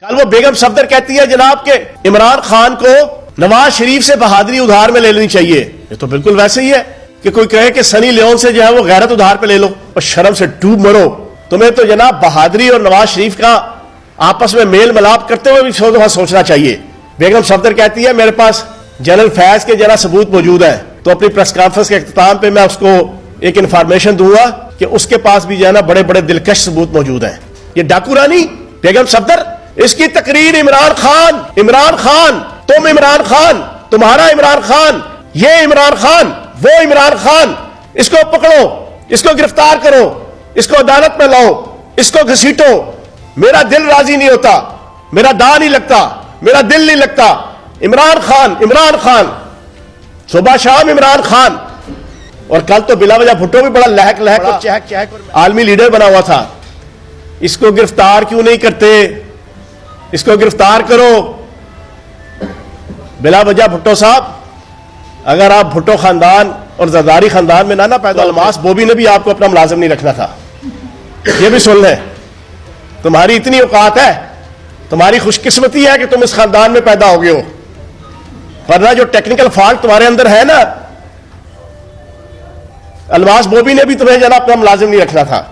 कल वो बेगम सफदर कहती है जनाब के इमरान खान को नवाज शरीफ से बहादुरी उधार में ले लेनी चाहिए। ये तो बिल्कुल वैसे ही है कि कोई कहे कि सनी लियोन से जो है वो गैरत उधार पे ले लो और शर्म से डूब मरो। तुम्हें तो जनाब बहादुरी और नवाज शरीफ का आपस में मेल मिलाप करते हुए भी सोचना चाहिए। बेगम सफदर कहती है मेरे पास जनरल फैज के जरा सबूत मौजूद है, तो अपनी प्रेस कॉन्फ्रेंस के इख्तिताम पे मैं उसको एक इंफॉर्मेशन दूंगा कि उसके पास भी जो है ना बड़े बड़े दिलकश सबूत मौजूद हैं। ये डाकू रानी बेगम सफदर, इसकी तकरीर इमरान खान, तुम इमरान खान, तुम्हारा इमरान खान, ये इमरान खान, वो इमरान खान, इसको पकड़ो, इसको गिरफ्तार करो, इसको अदालत में लाओ, इसको घसीटो। मेरा दिल राजी नहीं होता, मेरा दांव नहीं लगता, मेरा दिल नहीं लगता। इमरान खान, सुबह शाम इमरान खान। और कल तो बिला वजह भुट्टो भी बड़ा लहक और चहक आलमी लीडर बना हुआ था। इसको गिरफ्तार क्यों नहीं करते? इसको गिरफ्तार करो। बिला वजह भुट्टो साहब, अगर आप भुट्टो खानदान और जरदारी खानदान में ना पैदा, अलमास बोबी ने भी आपको अपना मुलाजिम नहीं रखना था। ये भी सुन लें, तुम्हारी इतनी औकात है, तुम्हारी खुशकिस्मती है कि तुम इस खानदान में पैदा हो गए हो, वरना जो टेक्निकल फॉल्ट तुम्हारे अंदर है ना, अलमास बोबी ने भी तुम्हें जना अपना मुलाजिम नहीं रखना था।